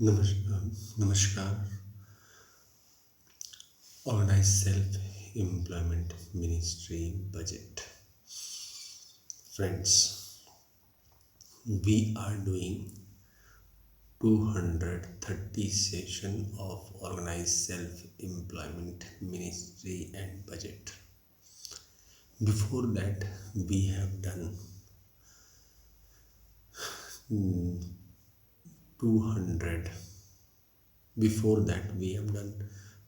Namaskar. Organized Self-Employment Ministry Budget. Friends, we are doing 230 session of Organized Self-Employment Ministry and Budget. Before that, we have done 200. Before that, we have done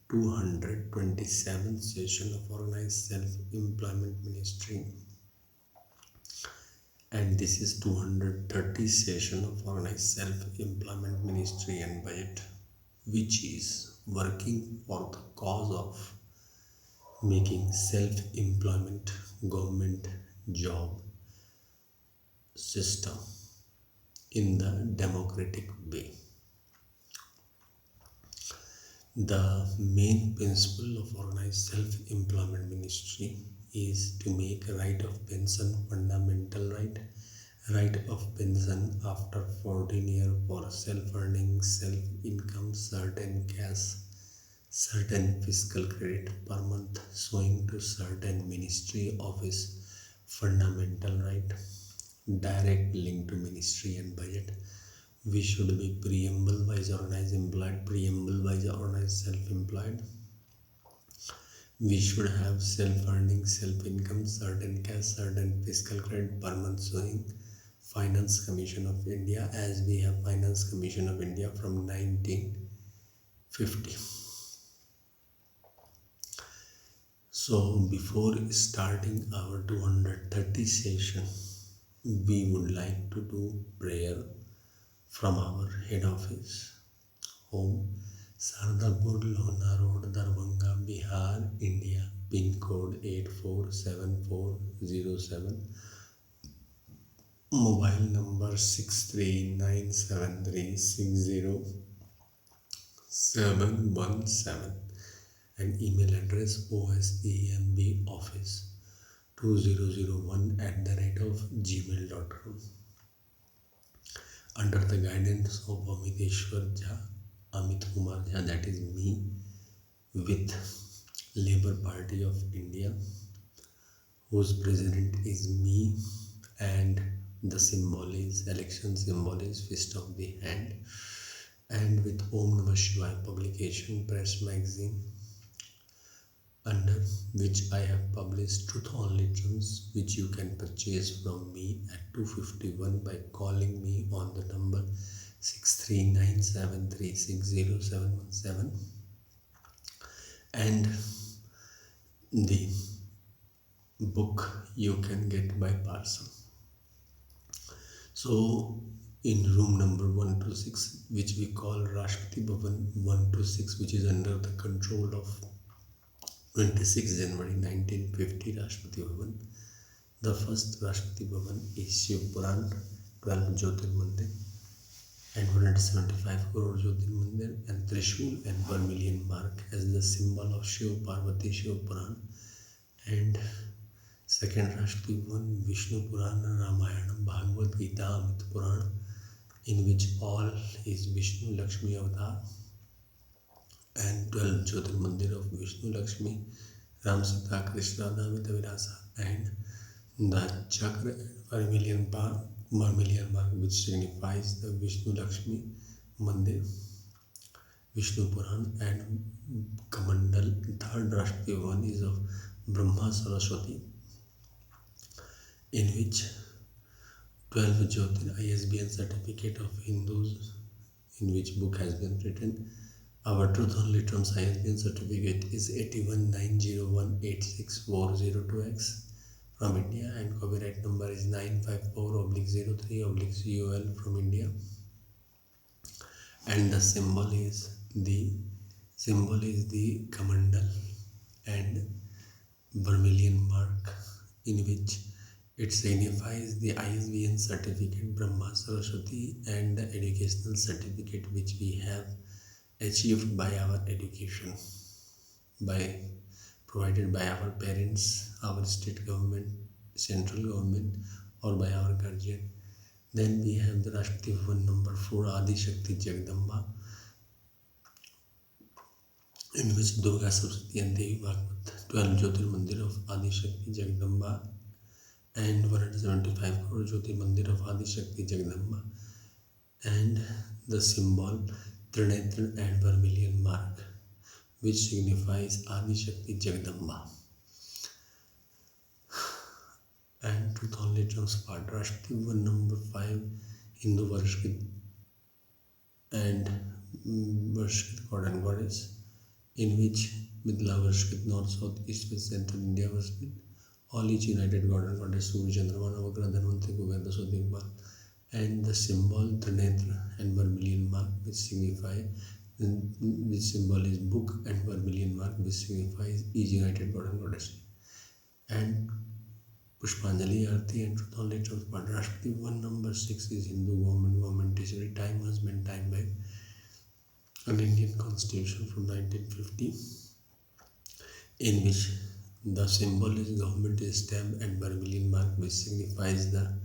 227 session of Organized Self-Employment Ministry, and this is 230 session of Organized Self-Employment Ministry and Budget, which is working for the cause of making self-employment government job system in the democratic way. The main principle of Organized Self-Employment Ministry is to make right of pension fundamental right of pension after 14 years for self-earning, self-income, certain cash, certain fiscal credit per month showing to certain ministry office fundamental right, direct link to ministry and budget. We should be preamble wise organized employed, preamble wise organized self-employed. We should have self-earning, self-income, certain cash, certain fiscal credit per month showing Finance Commission of India, as we have Finance Commission of India from 1950. So before starting our 230 session, we would like to do prayer from our head office, home, Sardapur, Lona Road, Darbhanga, Bihar, India, pin code 847407, mobile number 639736017, and email address osembaoffice2001@gmail.com. Under the guidance of Amit kumarJha, that is me, with Labour Party of India, whose president is me, and the symbol is, election symbol is fist of the hand, and with Om Namah Shivaya publication, press magazine, under which I have published Truth on Littrums, which you can purchase from me at 251 by calling me on the number 63973601717, and the book you can get by parcel. So in room number 126, which we call Rashtrapati Bhavan 126, which is under the control of 26 January 1950 Rashtrapati Bhavan. The first Rashtrapati Bhavan is Shiv Puran, 12 Jyotirmandir and 175 crore Jyotirmandir, and Trishul and vermilion mark as the symbol of Shiv Parvati Shiv Puran. And second Rashtrapati Bhavan, Vishnu Puran, Ramayana, Bhagavad Gita, Amit Puran, in which all is Vishnu Lakshmi avatar, and 12 Jyotirmandir of Vishnu Lakshmi, Ram Sita Krishna Damita Virasa, and the Chakra vermilion mark which signifies the Vishnu Lakshmi Mandir, Vishnu Puran, and Kamandal. Third Rashtrapati Bhavan is of Brahma Saraswati, in which 12 Jyotir ISBN certificate of Hindus, in which book has been written. Our Truth on Littrums ISBN certificate is 8190186402X from India, and copyright number is 954/03/UL from India, and the symbol is the Kamandal and vermilion mark, in which it signifies the ISBN certificate Brahma Saraswati and the educational certificate which we have achieved by our education, provided by our parents, our state government, central government, or by our guardian. Then we have the Rashtrapati Bhavan number 4, Adi Shakti Jagdamba, in which Durga Saraswati and Devi Bhagavad, 12 Jyotirmandir of Adi Shakti Jagdamba, and 175 crore Jyotirmandir of Adi Shakti Jagdamba, and the symbol Trinetra and vermilion mark, which signifies Adi Shakti Jagdamba. And truth only trumps part. Rashtrapati Bhavan number 5, Hindu Varshkit and Varshkit God and Goddess, in which Midla Varshkit, North, South, East, West, Central India Varshkit, all each united God and Goddess, Surya, Chandrama, Navagraha, Dhanvantri, Kuvenda, Sudhimpa, and the symbol Trinetra and vermilion mark, which symbol is book, and vermilion mark, which signifies each united God and Goddess. And Pushpanjali Arti and Truth Only Trumps part. Rashtrapati Bhavan number 6 is Hindu government history. Time has been time back. An Indian constitution from 1950, in which the symbol is government stamp and vermilion mark, which signifies the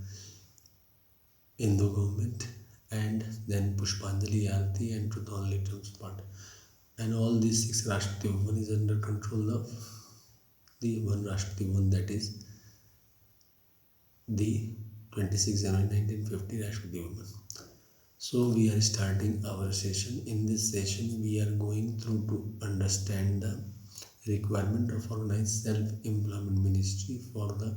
Hindu government, and then Pushpanjali Arti and Truth Only Trumps part. And all these 6 Rashtrapati Bhavan is under control of the one Rashtrapati Bhavan, that is the 26 January 1950 Rashtrapati Bhavan. So we are starting our session. In this session, we are going through to understand the requirement of organized self-employment ministry for the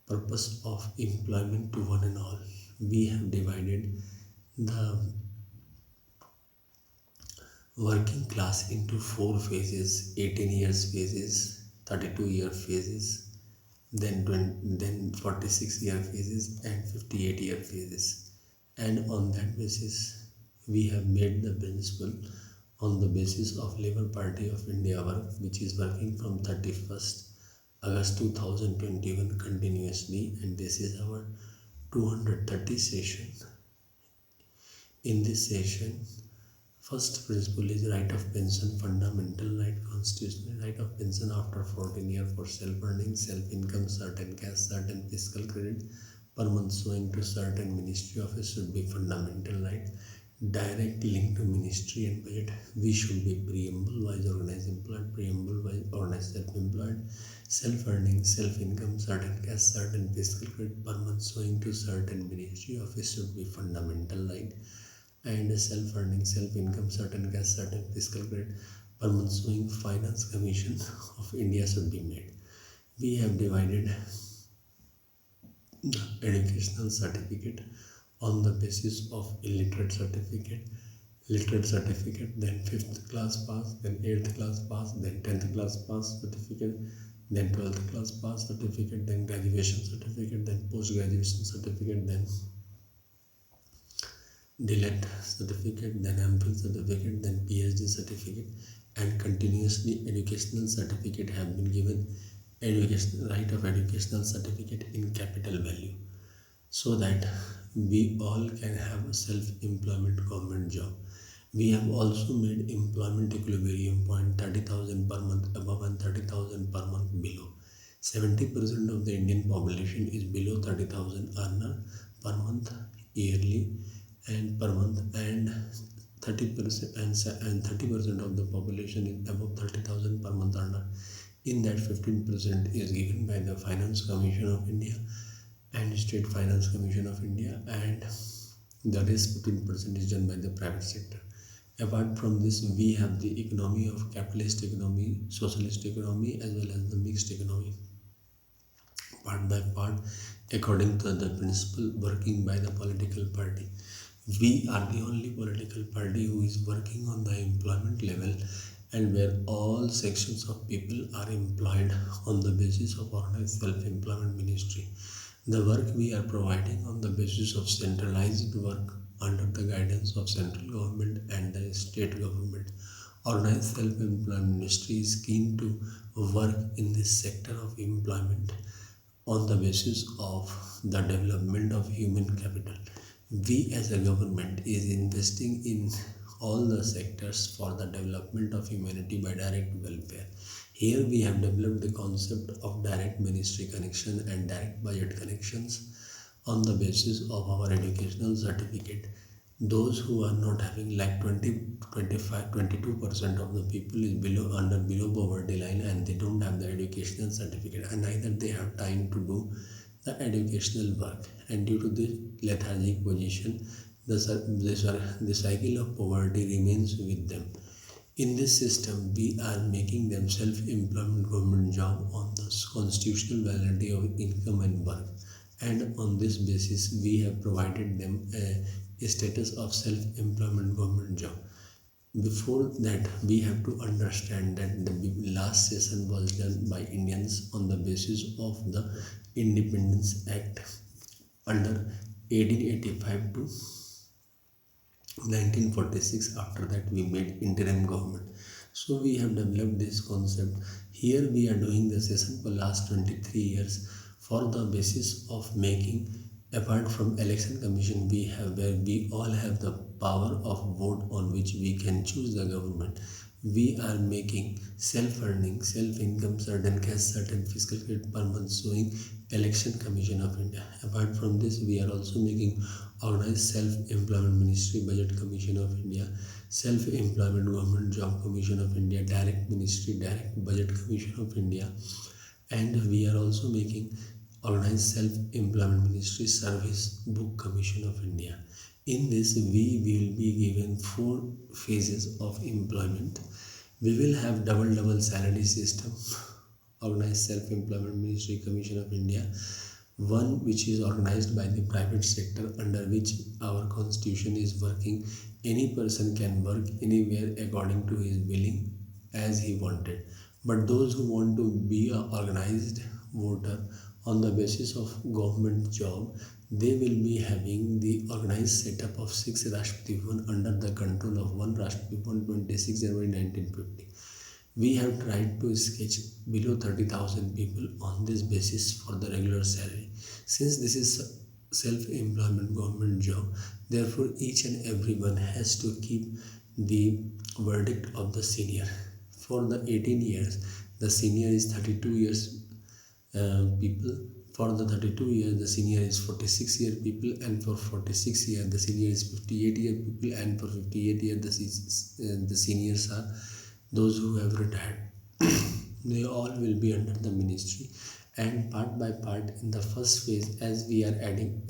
purpose of employment to one and all. We have divided the working class into 4 phases: 18 years phases, 32-year phases, then 46-year phases, and 58-year phases. And on that basis, we have made the principle on the basis of Labour Party of India work, which is working from 31st August 2021 continuously, and this is our 230 session. In this session, first principle is right of pension, fundamental right, constitutional right of pension after 14 years for self-earning, self-income, certain cash, certain fiscal credit per month showing to certain ministry office should be fundamental right. Direct link to ministry and budget. We should be preamble wise organized employed, preamble wise organized self-employed, self-earning, self-income, certain cash, certain fiscal credit per month showing to certain ministry office should be fundamental right. And self-earning, self-income, certain cash, certain fiscal credit per month showing Finance Commission of India should be made. We have divided the educational certificate on the basis of illiterate certificate, literate certificate, then 5th class pass, then 8th class pass, then 10th class pass certificate, then 12th class pass certificate, then graduation certificate, then post-graduation certificate, then DLED certificate, then MPhil certificate, then PhD certificate, and continuously educational certificate have been given. Educational right of educational certificate in capital value, so that we all can have a self-employment government job. We have also made employment equilibrium point 30,000 per month above and 30,000 per month below. 70% of the Indian population is below 30,000 earner per month yearly and per month, and 30% and 30% of the population is above 30,000 per month earner. In that, 15% is given by the Finance Commission of India and State Finance Commission of India, and the rest 15% is done by the private sector. Apart from this, we have the economy of capitalist economy, socialist economy, as well as the mixed economy. Part by part, according to the principle working by the political party. We are the only political party who is working on the employment level, and where all sections of people are employed on the basis of organized self-employment ministry. The work we are providing on the basis of centralized work under the guidance of central government and the state government. Organized self-employment ministry is keen to work in this sector of employment on the basis of the development of human capital. We as a government is investing in all the sectors for the development of humanity by direct welfare. Here we have developed the concept of direct ministry connection and direct budget connections on the basis of our educational certificate. Those who are not having like 20, 25, 22% of the people is below poverty line, and they don't have the educational certificate, and neither they have time to do the educational work, and due to this lethargic position, the cycle of poverty remains with them. In this system, we are making them self-employment government job on the constitutional validity of income and work. And on this basis, we have provided them a status of self-employment government job. Before that, we have to understand that the last session was done by Indians on the basis of the Independence Act under 1885 to 1946. After that, we made interim government. So we have developed this concept. Here we are doing the session for last 23 years for the basis of making, apart from election commission, we have where we all have the power of vote on which we can choose the government. We are making self-earning, self-income, certain cash, certain fiscal credit per month, showing election commission of India. Apart from this, we are also making organized self-employment ministry, budget commission of India, self-employment government job commission of India, direct ministry, direct budget commission of India, and we are also making organized self-employment ministry service book commission of India. In this, we will be given 4 phases of employment. We will have double salary system, organized self-employment ministry commission of India, one which is organized by the private sector, under which our constitution is working. Any person can work anywhere according to his willing as he wanted, but those who want to be a organized voter on the basis of government job, they will be having the organized setup of 6 Rashtrapati Bhavan under the control of one Rashtrapati Bhavan 26 January 1950. We have tried to sketch below 30,000 people on this basis for the regular salary. Since this is self-employment government job, therefore each and everyone has to keep the verdict of the senior. For the 18 years, the senior is 32 years people. For the 32 years, the senior is 46 year people, and for 46 years, the senior is 58 year people, and for 58 years, the seniors are those who have retired. They all will be under the ministry, and part by part in the first phase, as we are adding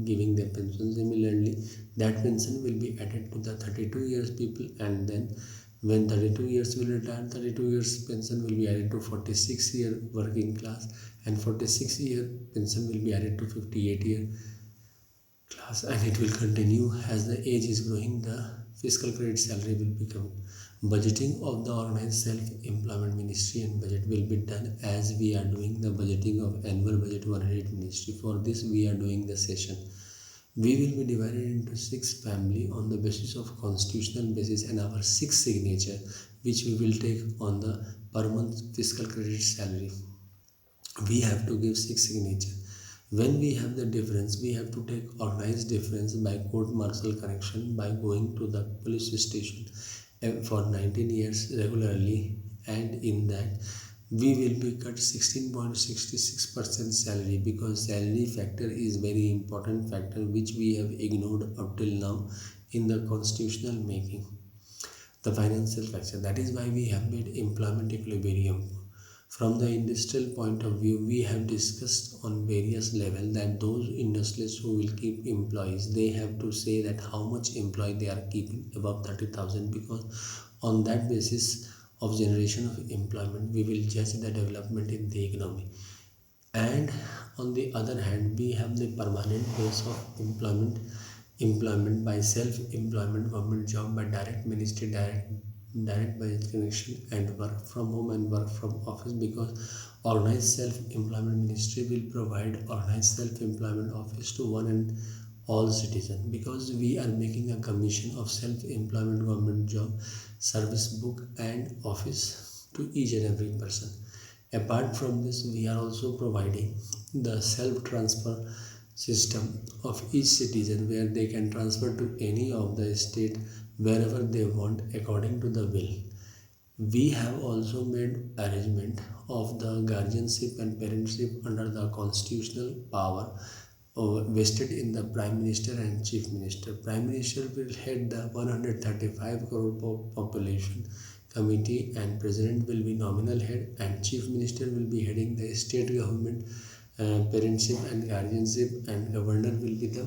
giving the pension, similarly that pension will be added to the 32 years people, and then when 32 years will retire, 32 years pension will be added to 46 year working class, and 46 year pension will be added to 58 year class, and it will continue. As the age is growing, the fiscal credit salary will become. Budgeting of the organized self-employment ministry and budget will be done as we are doing the budgeting of annual budget 108 ministry. For this, we are doing the session. We will be divided into 6 family on the basis of constitutional basis, and our 6 signature, which we will take on the per month fiscal credit salary. We have to give 6 signature. When we have the difference, we have to take organized difference by court martial correction by going to the police station for 19 years regularly, and in that we will be cut 16.66% salary, because salary factor is very important factor which we have ignored up till now in the constitutional making. The financial factor, that is why we have made employment equilibrium. From the industrial point of view, we have discussed on various levels that those industrialists who will keep employees, they have to say that how much employee they are keeping above 30,000, because on that basis of generation of employment, we will judge the development in the economy. And on the other hand, we have the permanent base of employment by self-employment government job, by direct ministry, direct budget connection, and work from home and work from office, because organized self-employment ministry will provide organized self-employment office to one and all citizens, because we are making a commission of self-employment government job service book and office to each and every person. Apart from this, we are also providing the self-transfer system of each citizen, where they can transfer to any of the state wherever they want according to the will. We have also made arrangement of the guardianship and parentship under the constitutional power vested in the Prime Minister and Chief Minister. Prime Minister will head the 135 crore population committee, and President will be nominal head, and Chief Minister will be heading the state government, parentship and guardianship, and Governor will be the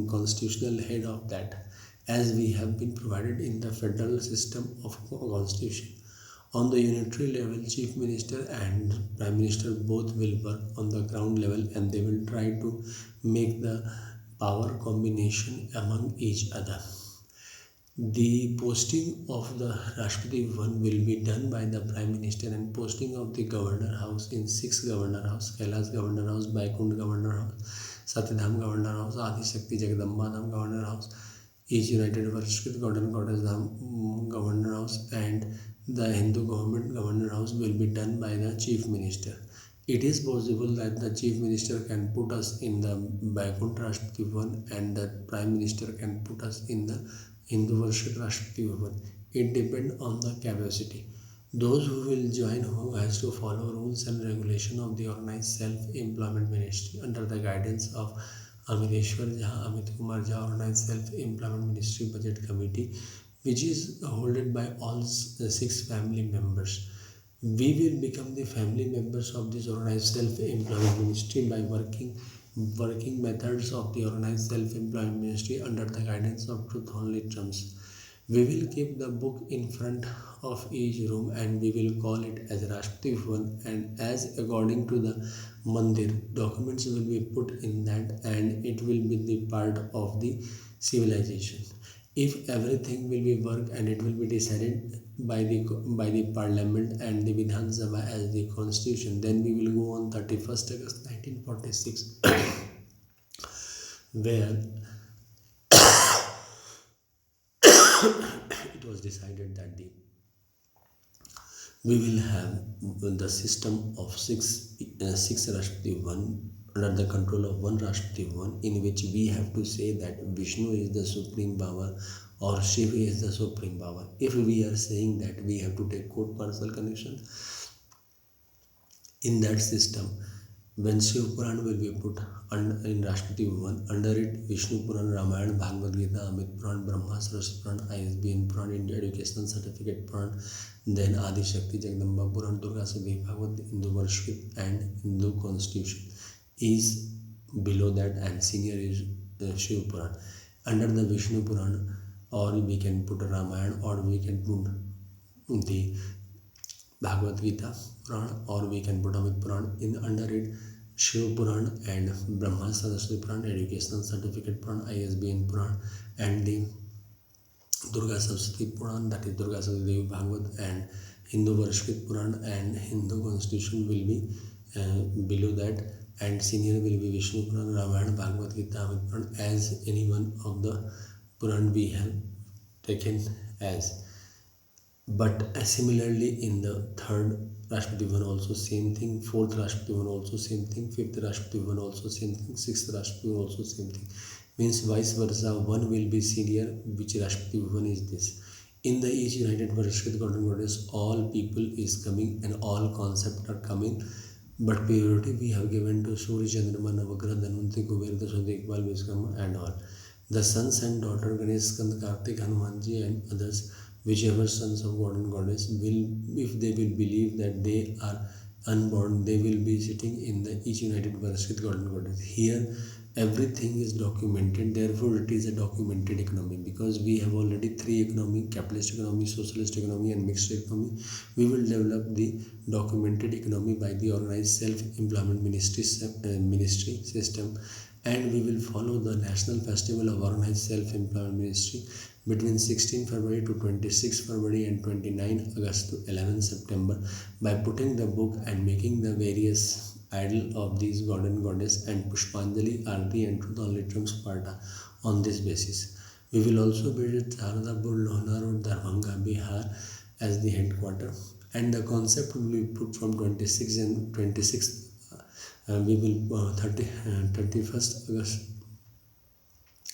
constitutional head of that, as we have been provided in the federal system of constitution. On the unitary level, Chief Minister and Prime Minister both will work on the ground level, and they will try to make the power combination among each other. The posting of the Rashtrapati Bhavan will be done by the Prime Minister, and posting of the Governor House in 6 Governor House: Kailash Governor House, Baikund Governor House, Satyadham Governor House, Adi Shakti Jagadamba Dham Governor House, each United Varshkrit Golden Goddess Dham Governor House, and the Hindu Government Governor House will be done by the Chief Minister. It is possible that the Chief Minister can put us in the Baikunt Rashtrapati Bhavan, and the Prime Minister can put us in the Hindu Varshit Rashtrapati Bhavan. It depends on the capacity. Those who will join, who has to follow rules and regulation of the Organized Self-Employment Ministry under the guidance of Amit kumarJha Organized Self-Employment Ministry Budget Committee, which is held by all 6 family members. We will become the family members of this Organized Self-Employment Ministry by working methods of the Organized Self-Employment Ministry under the guidance of truth only terms. We will keep the book in front of each room, and we will call it as Rashtrapati Bhavan, and as according to the mandir, documents will be put in that, and it will be the part of the civilization. If everything will be work and it will be decided by the parliament and the Vidhan Sabha as the constitution, then we will go on 31st August 1946 where it was decided that we will have the system of six Rashtrapati Bhavan under the control of one Rashtrapati Bhavan, in which we have to say that Vishnu is the supreme power or Shiva is the supreme power. If we are saying that, we have to take court martial connection in that system. When Shiv Puran will be put in Rashtrapati Bhavan, under it Vishnu Puran, Ramayana, Bhagavad Gita, Amit Puran, Brahma Saraswati Puran, ISBN Puran, India Educational Certificate Puran, then Adi Shakti Jagadamba Puran, Durga Sadhi Bhagavad, Hindu Varshit, and Hindu Constitution is below that, and senior is Shiv Puran. Under the Vishnu Puran, or we can put Ramayana, or we can put the Bhagavad Gita Puran, or we can put Amit Puran. In under it Shiv Puran and Brahma Saraswati Puran, Educational Certificate Puran, ISBN Puran, and the Durga Saraswati Puran, that is Durga Saraswati Devi Bhagavad, and Hindu Varshit Puran and Hindu Constitution will be below that, and senior will be Vishnu Puran, Ramayana, Bhagavad Gita, Amit Puran, as any one of the Puran we have taken as. But similarly, in the third Rashtrapati Bhavan also same thing, fourth Rashtrapati Bhavan also same thing, fifth Rashtrapati Bhavan also same thing, sixth Rashtrapati Bhavan also same thing. Means vice versa, one will be senior, which Rashtrapati Bhavan is this. In the each United Varshit Golden Goddess, all people is coming and all concepts are coming, but priority we have given to Surya, Chandrama, Navagrah, Dhanvantri, Kuber, Dasudha, Iqbal, Vishkama, and all. The sons and daughter Ganesh, Skand, Kartik, Hanumanji, and others, whichever sons of God and Goddess will, if they will believe that they are unborn, they will be sitting in the each United Varshit God and Goddess. Here everything is documented, therefore it is a documented economy, because we have already 3 economy: capitalist economy, socialist economy, and mixed economy. We will develop the documented economy by the Organized Self-Employment Ministry system, and we will follow the national festival of Organized Self-Employment Ministry between 16 February to 26 February and 29 August to 11 September by putting the book and making the various idol of these god and goddess and Pushpanjali, Arti, and Truth Only Trumps Parta on this basis. We will also visit Sharadapur, Lohna Road, Darbhanga, Bihar as the headquarter, and the concept will be put from 26th and 26th. We will 31st August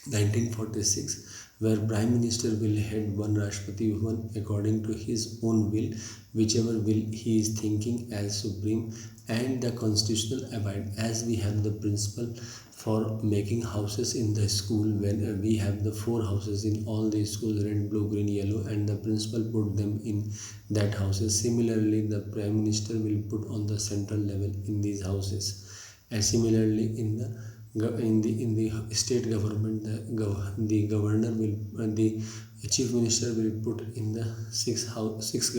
1946 where Prime Minister will head one Rashtrapati Bhavan according to his own will, whichever will he is thinking as supreme, and the constitutional abide, as we have the principle for making houses in the school, when we have the 4 houses in all the schools, red, blue, green, yellow, and the principal put them in that houses. Similarly, the Prime Minister will put on the central level in these houses, and similarly in the state government, the governor will the chief minister will put in the six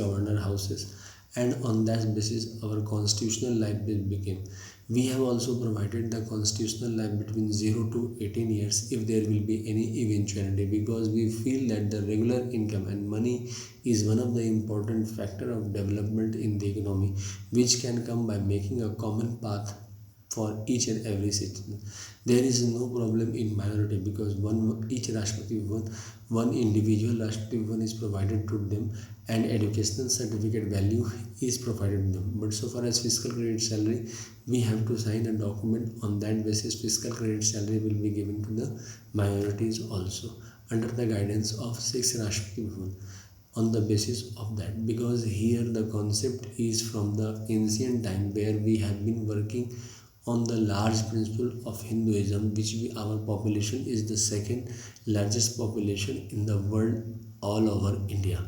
governor houses, and on that basis our constitutional life will begin. We have also provided the constitutional life between 0 to 18 years if there will be any eventuality, because we feel that the regular income and money is one of the important factor of development in the economy, which can come by making a common path for each and every citizen. There is no problem in minority, because each Rashtrapati one individual Rashtrapati Bhavan is provided to them, and educational certificate value is provided to them. But so far as fiscal credit salary, we have to sign a document. On that basis, fiscal credit salary will be given to the minorities also, under the guidance of 6 Rashtrapati Bhavan. On the basis of that, because here the concept is from the ancient time, where we have been working on the large principle of Hinduism, which our population is the second largest population in the world all over India.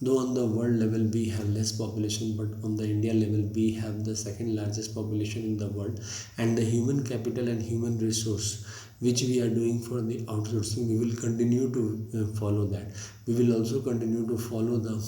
Though on the world level we have less population, but on the India level we have the second largest population in the world, and the human capital and human resource which we are doing for the outsourcing, we will continue to follow that. We will also continue to follow the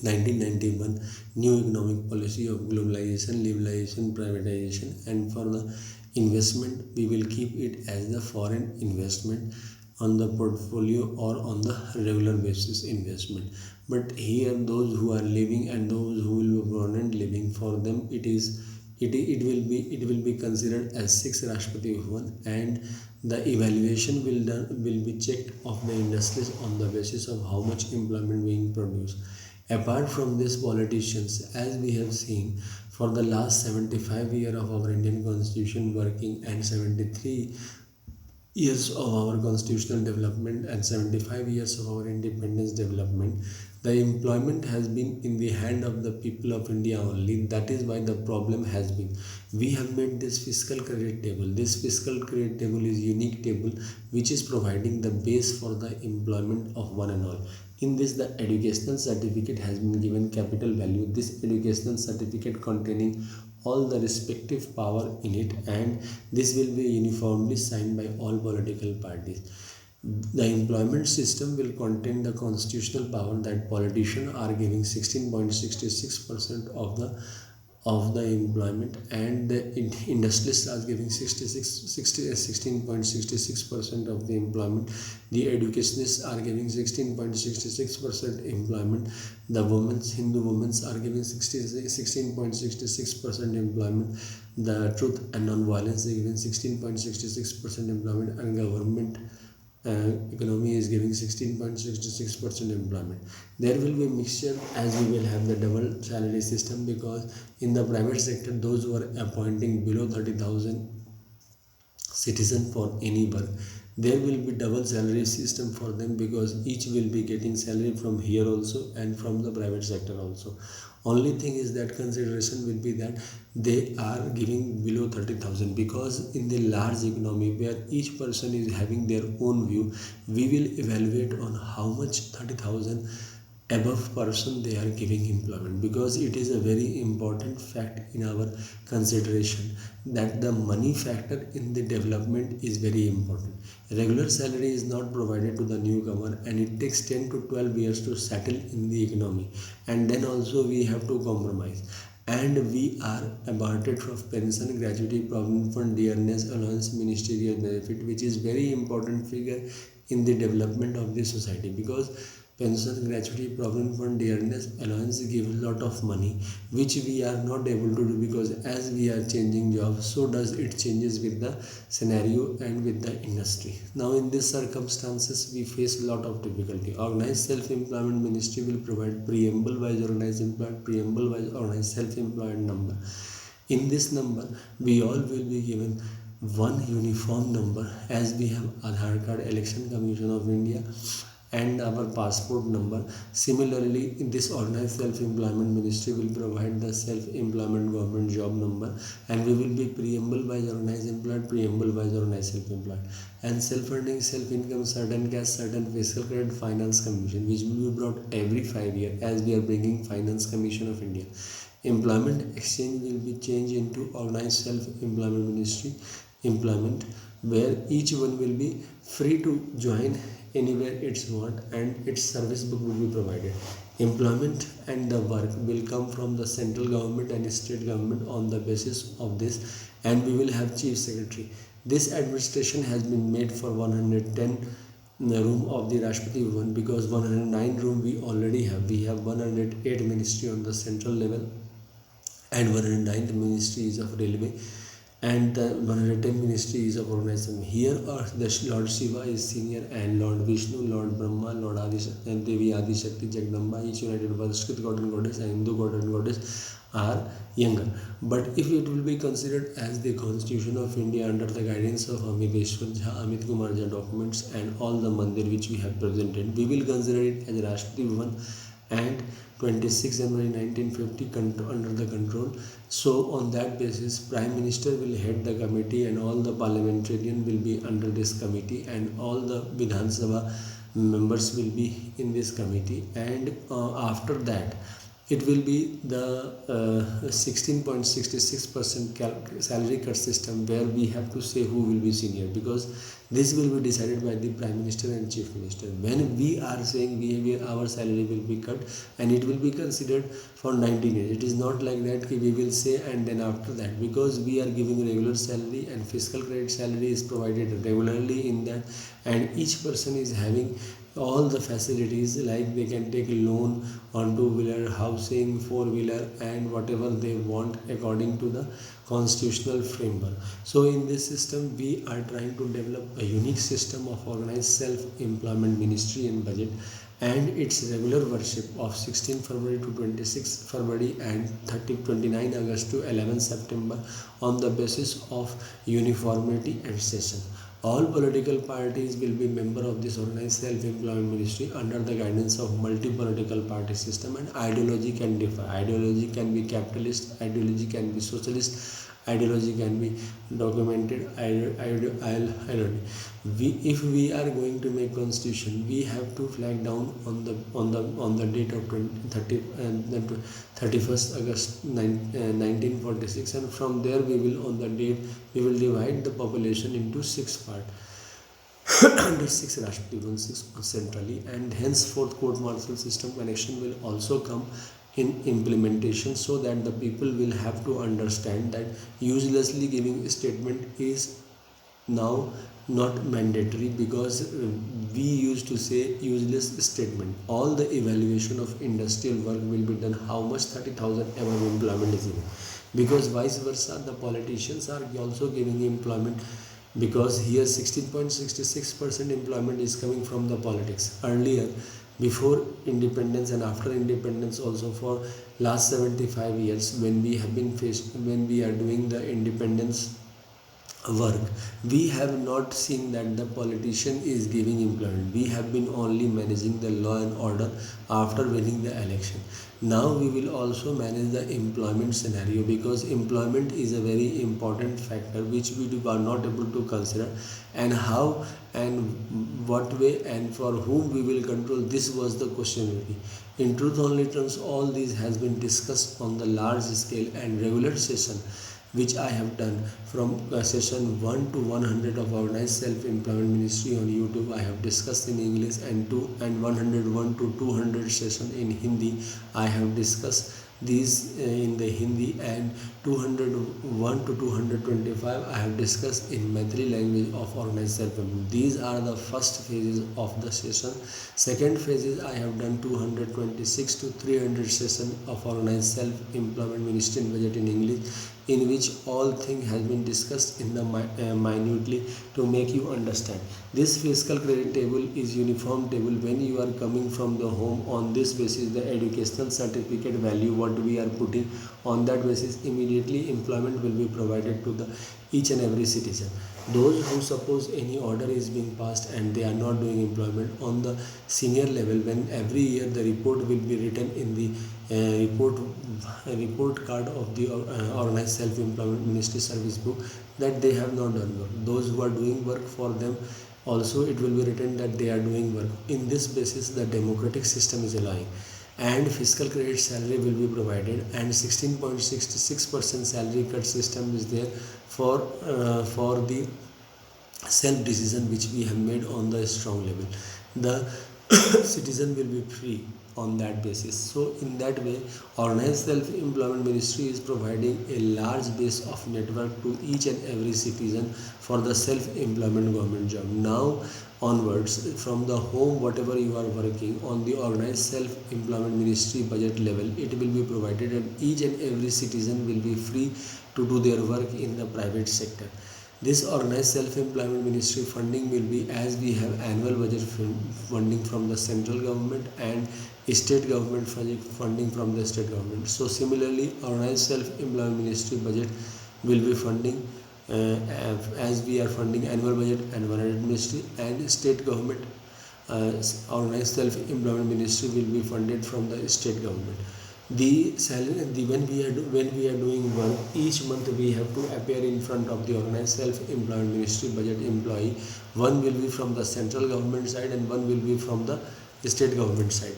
1991 new economic policy of globalization, liberalization, privatization, and for the investment we will keep it as the foreign investment on the portfolio or on the regular basis investment. But here those who are living and those who will be permanent living, for them it will be considered as 6 Rashtrapati Bhavan, and the evaluation will be checked of the industries on the basis of how much employment being produced. Apart from these politicians, as we have seen for the last 75 years of our Indian Constitution working, and 73 years of our constitutional development, and 75 years of our independence development, the employment has been in the hand of the people of India only. That is why the problem has been. We have made this fiscal credit table. This fiscal credit table is unique table which is providing the base for the employment of one and all. In this, the educational certificate has been given capital value. This educational certificate containing all the respective power in it, and this will be uniformly signed by all political parties. The employment system will contain the constitutional power that politicians are giving 16.66% of the employment, and the industrialists are giving 16.66% of the employment. The educationists are giving 16.66% employment. The Hindu women are giving 16.66% employment. The truth and non-violence is giving 16.66% employment, and government economy is giving 16.66% employment. There will be a mixture, as we will have the double salary system, because in the private sector those who are appointing below 30,000 citizen for any work, there will be double salary system for them, because each will be getting salary from here also and from the private sector also. Only thing is that consideration will be that they are giving below 30,000, because in the large economy where each person is having their own view, we will evaluate on how much 30,000 above person they are giving employment, because it is a very important fact in our consideration that the money factor in the development is very important. Regular salary is not provided to the newcomer, and it takes 10 to 12 years to settle in the economy, and then also we have to compromise, and we are abated from pension, gratuity, provident fund, dearness, allowance, ministerial benefit, which is very important figure in the development of the society, because pension, gratuity, provident fund, dearness, allowance give a lot of money, which we are not able to do, because as we are changing jobs, so does it changes with the scenario and with the industry. Now in these circumstances, we face a lot of difficulty. Organized self-employment ministry will provide preamble-wise organized employed, preamble-wise organized self-employed number. In this number, we all will be given one uniform number, as we have Aadhaar card, Election Commission of India, and our passport number. Similarly, in this Organized Self-Employment Ministry will provide the self-employment government job number, and we will be preamble wise organized employed, preamble wise organized self-employed, and self-earning, self-income, certain cash, certain fiscal credit, finance commission, which will be brought every 5 years, as we are bringing Finance Commission of India. Employment exchange will be changed into Organized Self-Employment Ministry employment, where each one will be free to join anywhere it's want, and its service book will be provided. Employment and the work will come from the central government and state government on the basis of this, and we will have chief secretary. This administration has been made for 110 room of the Rashtrapati Bhavan, because 109 room we already have. We have 108 ministry on the central level, and 109th ministry is of railway, and the 110 ministry is of organization. Here are the Lord Shiva is senior, and Lord Vishnu, Lord Brahma, Lord Adi Shakti, and Devi Adi Shakti Jagdamba, each united Sanskrit god and goddess and Hindu god and goddess are younger. But if it will be considered as the Constitution of India under the guidance of Amit kumarJha documents and all the mandir which we have presented, we will consider it as Rashtrapati Bhavan, and 26 January 1950 under the control. So on that basis, Prime Minister will head the committee, and all the parliamentarian will be under this committee, and all the Vidhan Sabha members will be in this committee. And after that, it will be the 16.66% salary cut system, where we have to say who will be senior, because this will be decided by the Prime Minister and Chief Minister. When we are saying our salary will be cut, and it will be considered for 19 years. It is not like that we will say and then after that, because we are giving regular salary, and fiscal credit salary is provided regularly in that, and each person is having all the facilities, like they can take a loan on two-wheeler, housing, four-wheeler, and whatever they want according to the constitutional framework. So in this system, we are trying to develop a unique system of organized self-employment ministry and budget, and its regular worship of 16 February to 26 February and 29 August to 11 September on the basis of uniformity and session. All political parties will be member of this organized self-employment ministry under the guidance of multi-political party system, and ideology can differ. Ideology can be capitalist, ideology can be socialist, ideology can be documented ideology. If we are going to make constitution, we have to flag down on the date of 31st August 1946, and from there we will on the date we will divide the population into 6 parts under 6 Rashtrapati Bhavan, 6 centrally, and henceforth court martial system connection will also come in implementation, so that the people will have to understand that uselessly giving a statement is now not mandatory, because we used to say useless statement. All the evaluation of industrial work will be done how much 30,000 above employment is given, because vice versa the politicians are also giving employment, because here 16.66% employment is coming from the politics. Earlier, before independence and after independence also, for last 75 years, when we are doing the independence work, we have not seen that the politician is giving employment. We have been only managing the law and order after winning the election. Now we will also manage the employment scenario, because employment is a very important factor which we are not able to consider, and how and what way and for whom we will control. This was the question. In truth only terms, all these has been discussed on the large scale and regular session, which I have done from session 1 to 100 of Organized Self-Employment Ministry on YouTube. I have discussed in English, and 101 to 200 session in Hindi. I have discussed these in the Hindi, and 201 to 225 I have discussed in Maithili language of Organized Self-Employment. These are the first phases of the session. Second phases I have done 226 to 300 session of Organized Self-Employment Ministry and budget in English. in which all thing has been discussed in the minutely to make you understand. This fiscal credit table is uniform table when you are coming from the home. On this basis, the educational certificate value what we are putting, on that basis immediately employment will be provided to the each and every citizen. Those who suppose any order is being passed and they are not doing employment on the senior level, when every year the report will be written in the report card of the organized self-employment ministry service book that they have not done work. Those who are doing work, for them also it will be written that they are doing work. In this basis, the democratic system is allowing, and fiscal credit salary will be provided, and 16.66% salary cut system is there for the self decision which we have made on the strong level. The citizen will be free on that basis. So in that way, organized self-employment ministry is providing a large base of network to each and every citizen for the self-employment government job. Now onwards, from the home whatever you are working on the organized self-employment ministry budget level, it will be provided, and each and every citizen will be free to do their work in the private sector. This organized self-employment ministry funding will be, as we have annual budget funding from the central government and state government funding from the state government. So similarly, organized self-employment ministry budget will be funding as we are funding annual budget and one ministry, and state government organized self-employment ministry will be funded from the state government. The salary, when we are doing work, each month we have to appear in front of the organized self-employment ministry budget employee. One will be from the central government side and one will be from the state government side.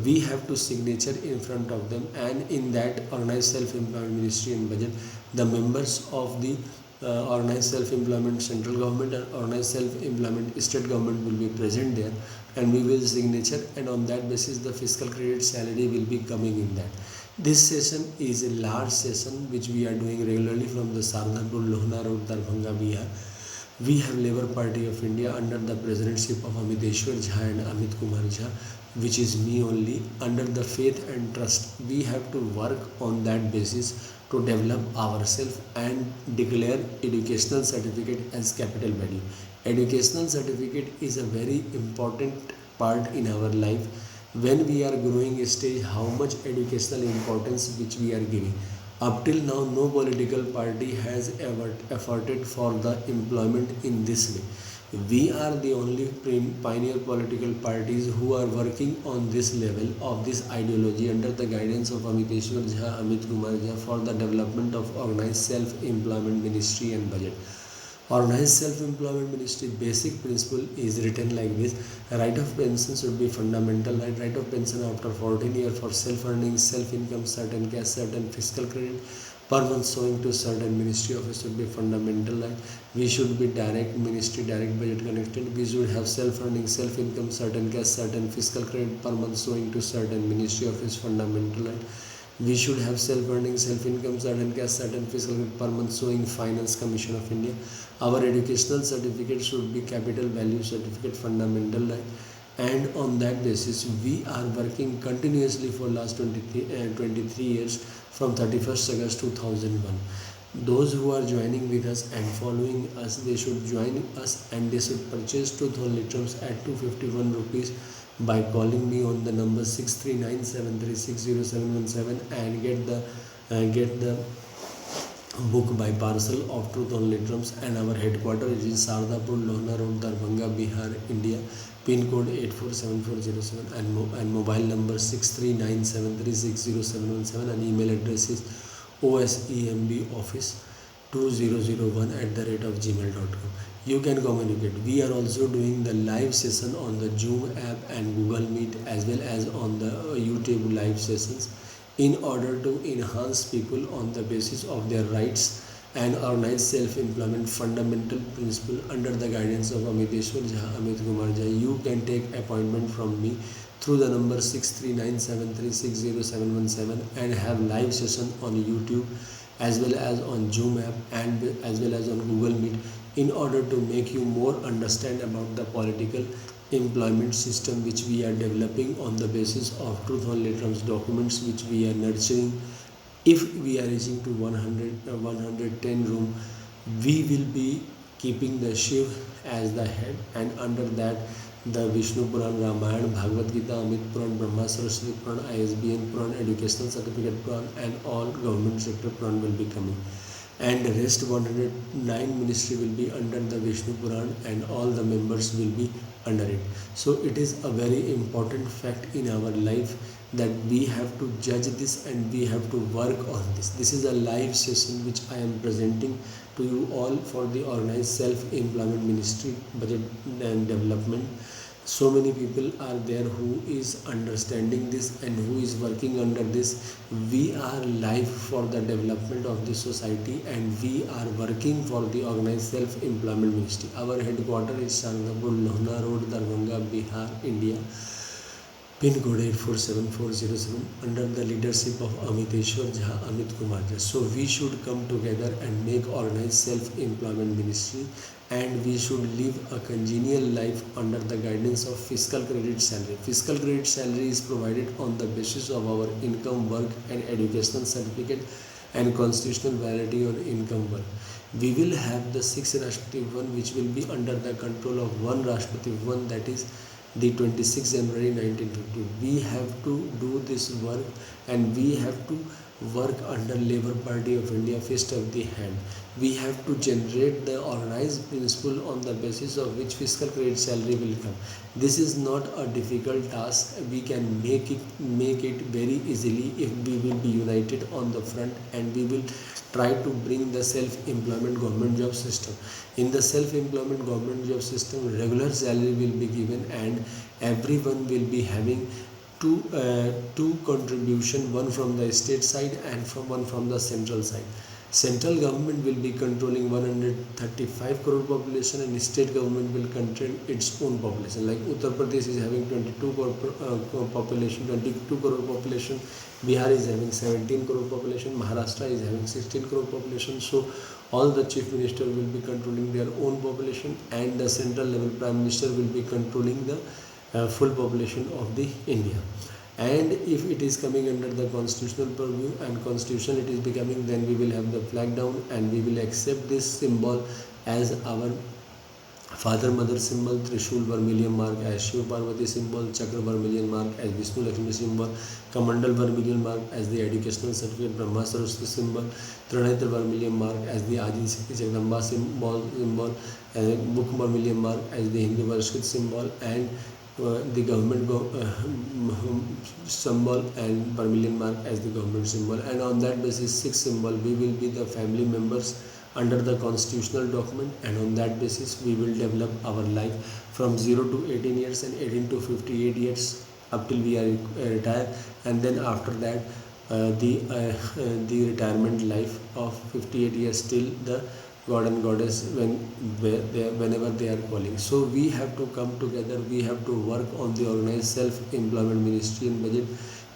We have to signature in front of them, and in that organized self-employment ministry and budget, the members of the organized self-employment central government and organized self-employment state government will be present there, and we will signature, and on that basis the fiscal credit salary will be coming in that. This session is a large session which we are doing regularly from the Sardanpur, Lohna Road, Darbhanga, Bihar. We have Labour Party of India under the presidency of Amit Jha and Amit kumarJha, which is me only. Under the faith and trust, we have to work on that basis to develop ourselves and declare educational certificate as capital value. Educational certificate is a very important part in our life. When we are growing a stage, how much educational importance which we are giving. Up till now, no political party has ever efforted for the employment in this way. We are the only pioneer political parties who are working on this level of this ideology under the guidance of Amit Jha, Amit kumarJha, for the development of organized self-employment ministry and budget. Organized self-employment ministry basic principle is written like this: right of pension should be fundamental right. Right of pension after 14 years for self-earning, self-income, certain cash, certain fiscal credit per month showing to certain ministry office should be fundamental right. We should be direct ministry, direct budget connected. We should have self-earning, self-income, certain cash, certain fiscal credit per month showing to certain ministry office fundamental right. We should have self-earning, self-income, certain cash, certain fiscal credit per month showing Finance Commission of India. Our educational certificate should be capital value certificate fundamental right. And on that basis, we are working continuously for last 23 years from 31st August 2001. Those who are joining with us and following us, they should join us and they should purchase 2,000 litres at 251 rupees by calling me on the number 6397360717 and get the book by parcel of 2,000 litres. And our headquarters is Sardapur, Lohna Road, Darbhanga, Bihar, India. Pin code 847407 and mobile number 6397360717, and email address is osemboffice2001@gmail.com. You can communicate. We are also doing the live session on the Zoom app and Google Meet as well as on the YouTube live sessions in order to enhance people on the basis of their rights and organized self-employment fundamental principle under the guidance of Amit Jha, Amit kumarJha. You can take appointment from me through the number 6397360717 and have live session on YouTube as well as on Zoom app and as well as on Google Meet in order to make you more understand about the political employment system which we are developing on the basis of truth on letters documents which we are nurturing If we are reaching to 110 room, we will be keeping the Shiv as the head, and under that the Vishnu Puran, Ramayana, Bhagavad Gita, Amit Puran, Brahma Saraswati Puran, ISBN Puran, Educational Certificate Puran, and all government sector Puran will be coming. And the rest 109 ministry will be under the Vishnu Puran, and all the members will be under it. So it is a very important fact in our life that we have to judge this and we have to work on this. This is a live session which I am presenting to you all for the Organized Self-Employment Ministry Budget and Development. So many people are there who is understanding this and who is working under this. We are live for the development of the society, and we are working for the Organized Self-Employment Ministry. Our headquarters is Sangapur, Lohna Road, Darbhanga, Bihar, India. Pin code 847407, under the leadership of Amit kumarJha. So we should come together and make Organized Self-Employment Ministry, and we should live a congenial life under the guidance of fiscal credit salary. Fiscal credit salary is provided on the basis of our income, work and educational certificate and constitutional validity on income, work. We will have the 6 Rashtrapati Bhavan which will be under the control of one Rashtrapati Bhavan, that is the 26th January 1950. We have to do this work, and we have to work under Labour Party of India fist of the hand. We have to generate the organized principle on the basis of which fiscal credit salary will come. This is not a difficult task. We can make it very easily if we will be united on the front, and we will try to bring the self-employment government job system. In the self-employment government job system, regular salary will be given, and everyone will be having two contribution, one from the state side and one from the central side. Central government will be controlling 135 crore population, and state government will control its own population. Like Uttar Pradesh is having 22 crore population, Bihar is having 17 crore population, Maharashtra is having 16 crore population. So all the chief minister will be controlling their own population, and the central level prime minister will be controlling the full population of the India. And if it is coming under the constitutional purview and constitution it is becoming, then we will have the flag down, and we will accept this symbol as our father mother symbol, Trishul vermilion mark as Shiv Parvati symbol, Chakra vermilion mark as Vishnu Lakshmi symbol, Kamandal vermilion mark as the educational certificate, Brahma Saraswati symbol, Trinetra vermilion mark as the Adi Shakti Jagdamba symbol, Book vermilion mark as the Hindu Varshit symbol, and the government symbol, and vermilion mark as the government symbol. And on that basis 6 symbol, we will be the family members under the constitutional document, and on that basis we will develop our life from 0 to 18 years and 18 to 58 years up till we are retired. And then after that the retirement life of 58 years till the God and Goddess whenever they are calling. So we have to come together, we have to work on the Organized Self-Employment Ministry and budget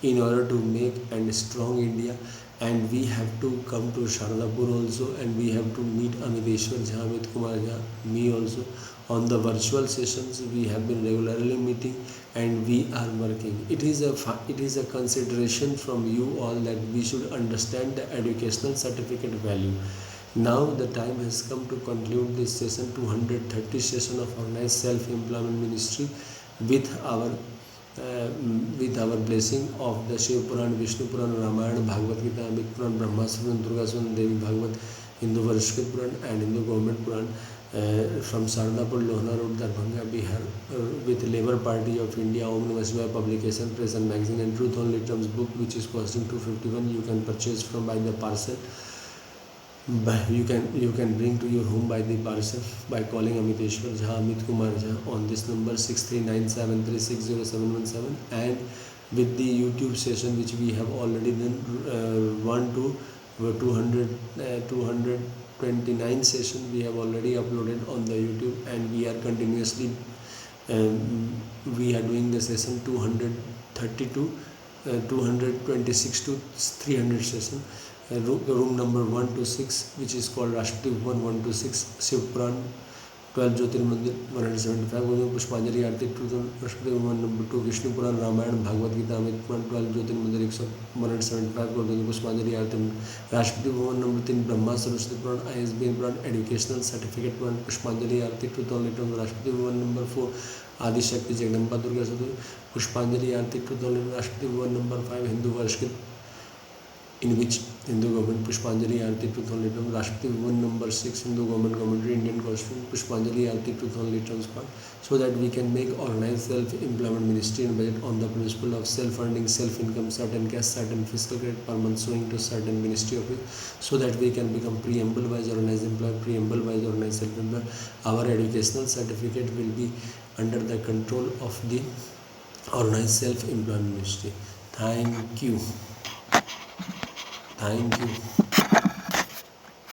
in order to make a strong India. And we have to come to Sharadapur also, and we have to meet Amit kumarJha, me also. On the virtual sessions we have been regularly meeting, and we are working. It is a consideration from you all that we should understand the educational certificate value. Now the time has come to conclude this session, 230 session of Organized Self-Employment Ministry, with our blessing of the Shiv Puran, Vishnu Puran, Ramayana, Bhagavad Gita, Amit Puran, Brahma Puran, Durga Puran, Devi Bhagavad, Hindu Varshit Puran and Hindu Government Puran from Sardapur, Lohna Road, Darbhanga, Bihar, with Labour Party of India, Om Namah Shivaya publication, press and magazine, and Truth Only Terms book, which is costing 251. You can purchase from by the parcel. You can bring to your home by the parcel by calling Amit kumarJha on this number 6397360717, and with the YouTube session which we have already done 229 session we have already uploaded on the YouTube, and we are continuously we are doing the session 232 226 to 300 session. Room number 126, which is called Rashtrapati Bhavan 126, Shiv Puran, 12 Jyotirmandir 175 Pushpanjali Aarti 2000 Rashtrapati Bhavan number 2 Vishnu Puran Ramayana Bhagavad Gita Amit 12 Jyotirmandir 175 Pushpanjali Aarti Rashtrapati Bhavan number 3 Brahma Saraswati Puran ISBN Puran Educational Certificate Puran Pushpanjali Aarti 2000 Rashtrapati Bhavan number 4 Adi Shakti Jagdamba Durga Sadhu Pushpanjali Aarti 2000 Rashtrapati Bhavan number 5 Hindu Varshkit in which Hindu government Pushpanjali Aarti 2000 liters, Rashtrapati Bhavan number 6 Hindu government commentary Indian constitution Pushpanjali Aarti 2000 liters part, so that we can make organized self-employment ministry and budget on the principle of self-funding, self-income, certain cash, certain fiscal credit per month showing to certain ministry office, so that we can become preamble wise organized employer, preamble wise organized self-employer. Our educational certificate will be under the control of the organized self-employment ministry. Thank you. Thank you.